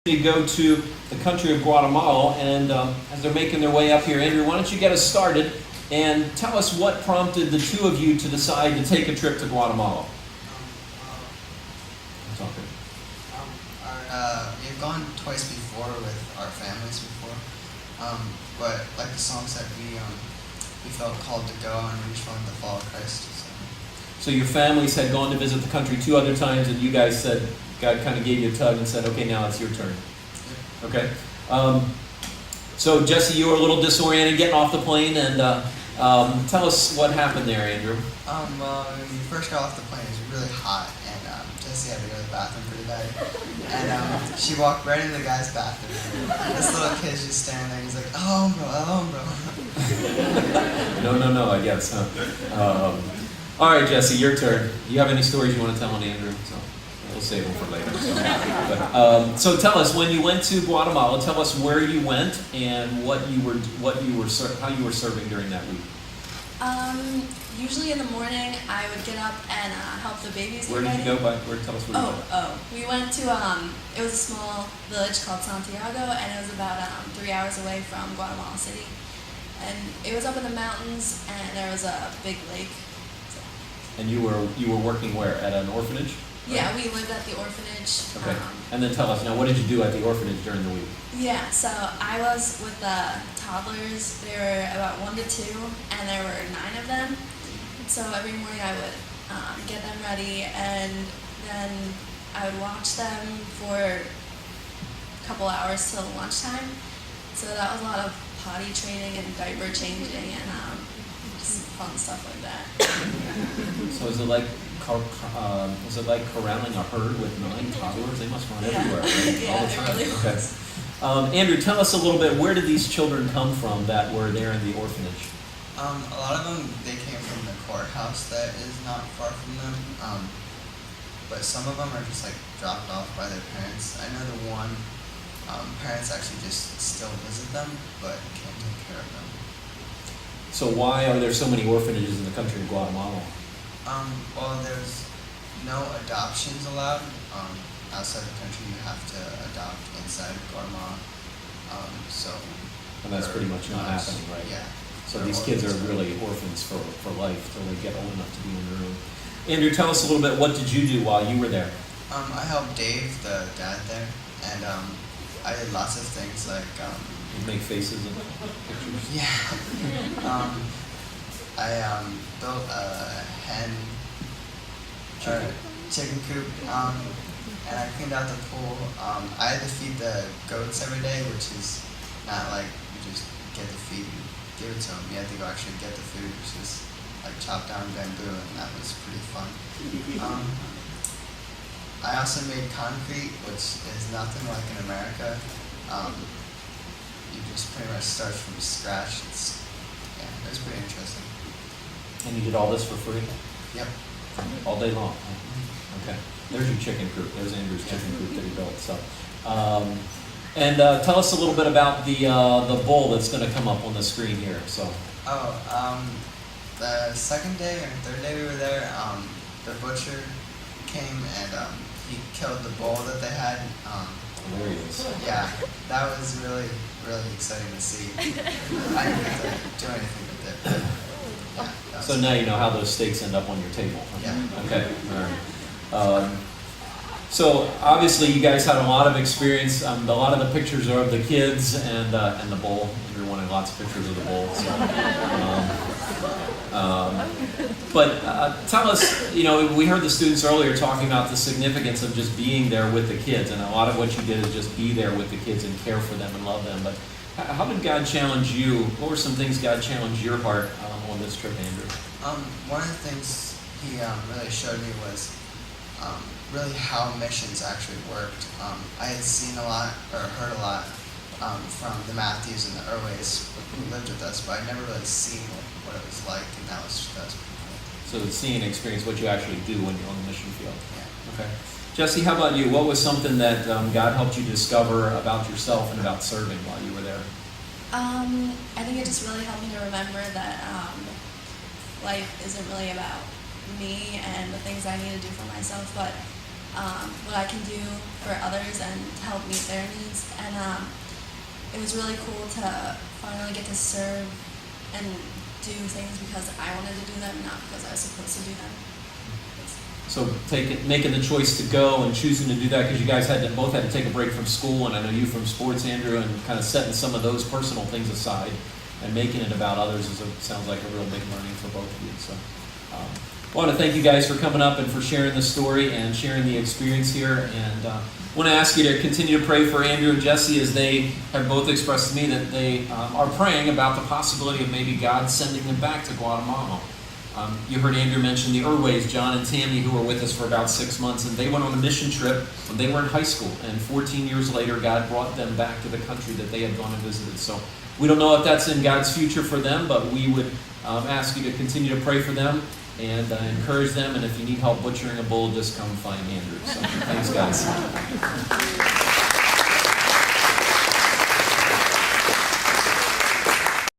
To go to the country of Guatemala, and as they're making their way up here, Andrew, why don't you get us started and tell us what prompted the two of you to decide to take a trip to Guatemala? We've gone twice before with our families before, but like the song said, we felt called to go and we just wanted to follow Christ. So your families had gone to visit the country two other times, and you guys said, God kind of gave you a tug and said, okay, now it's your turn. Okay. So Jessi, you were a little disoriented getting off the plane, and tell us what happened there, Andrew. Well, when we first got off the plane, it was really hot, and Jessi had to go to the bathroom pretty bad. And she walked right into the guy's bathroom. And this little kid's just standing there, he's like, oh, bro. No, I guess. All right, Jessi, your turn. Do you have any stories you want to tell on Andrew? So we'll save them for later. So tell us, when you went to Guatemala, tell us where you went and how you were serving during that week. Usually in the morning, I would get up and help the babies. Where did you go? Tell us where you went. We went to it was a small village called Santiago, and it was about 3 hours away from Guatemala City. And it was up in the mountains, and there was a big lake. And you were working where? At an orphanage? Right? Yeah, we lived at the orphanage. Okay. And then tell us, now what did you do at the orphanage during the week? Yeah, so I was with the toddlers. They were about 1 to 2, and there were 9 of them. So every morning I would get them ready, and then I would watch them for a couple hours till lunchtime. So that was a lot of potty training and diaper changing and just fun stuff like that. So is it like corralling a herd with 9 toddlers? They must run everywhere, right? Yeah, All the time. it really was. Okay. Andrew, tell us a little bit, where did these children come from that were there in the orphanage? A lot of them, they came from the courthouse that is not far from them, but some of them are just like dropped off by their parents. I know the one, parents actually just still visit them, but can't take care of them. So why are there so many orphanages in the country of Guatemala? Well, there's no adoptions allowed. Outside the country, you have to adopt inside of Guatemala. And that's pretty much not happening, right? Yeah. So these kids are really orphans for life till they get old enough to be on their own. Andrew, tell us a little bit, what did you do while you were there? I helped Dave, the dad there, and I did lots of things like... You make faces and pictures? Yeah. I built a chicken coop, and I cleaned out the pool. I had to feed the goats every day, which is not like you just get the feed and give it to them. You had to go actually get the food, which is like chop down bamboo, and that was pretty fun. I also made concrete, which is nothing like in America. You just pretty much start from scratch. It was pretty interesting. And you did all this for free? Yep. All day long? Okay. There's your chicken coop. There's Andrew's chicken coop that he built. So, tell us a little bit about the bull that's going to come up on the screen here. So. The second day or third day we were there, the butcher came and he killed the bull that they had. There he is. Yeah, that was really, really exciting to see. I didn't get to do anything with it. But, yeah, so now you know how those steaks end up on your table. Yeah. Okay. All right. So obviously you guys had a lot of experience. A lot of the pictures are of the kids and the bull. Andrew wanted lots of pictures of the bull. So, but tell us, we heard the students earlier talking about the significance of just being there with the kids, and a lot of what you did is just be there with the kids and care for them and love them. But how did God challenge you? What were some things God challenged your heart on this trip, Andrew? One of the things he really showed me was really how missions actually worked. I had seen a lot, or heard a lot, from the Matthews and the Irways who lived with us, but I'd never really seen what it was like, and that was pretty cool. So seeing and experience what you actually do when you're on the mission field. Yeah. Okay. Jessi, how about you? What was something that God helped you discover about yourself and about serving while you were there? I think it just really helped me to remember that life isn't really about me and the things I need to do for myself, but what I can do for others and to help meet their needs. And it was really cool to finally get to serve and do things because I wanted to do them, not because I was supposed to do them. So making the choice to go and choosing to do that because you guys both had to take a break from school, and I know you from sports, Andrew, and kind of setting some of those personal things aside and making it about others sounds like a real big learning for both of you. So I want to thank you guys for coming up and for sharing the story and sharing the experience here. And I want to ask you to continue to pray for Andrew and Jessi as they have both expressed to me that they are praying about the possibility of maybe God sending them back to Guatemala. You heard Andrew mention the Irways, John and Tammy, who were with us for about 6 months, and they went on a mission trip when they were in high school, and 14 years later, God brought them back to the country that they had gone and visited. So we don't know if that's in God's future for them, but we would ask you to continue to pray for them and encourage them, and if you need help butchering a bull, just come find Andrew. So thanks, guys.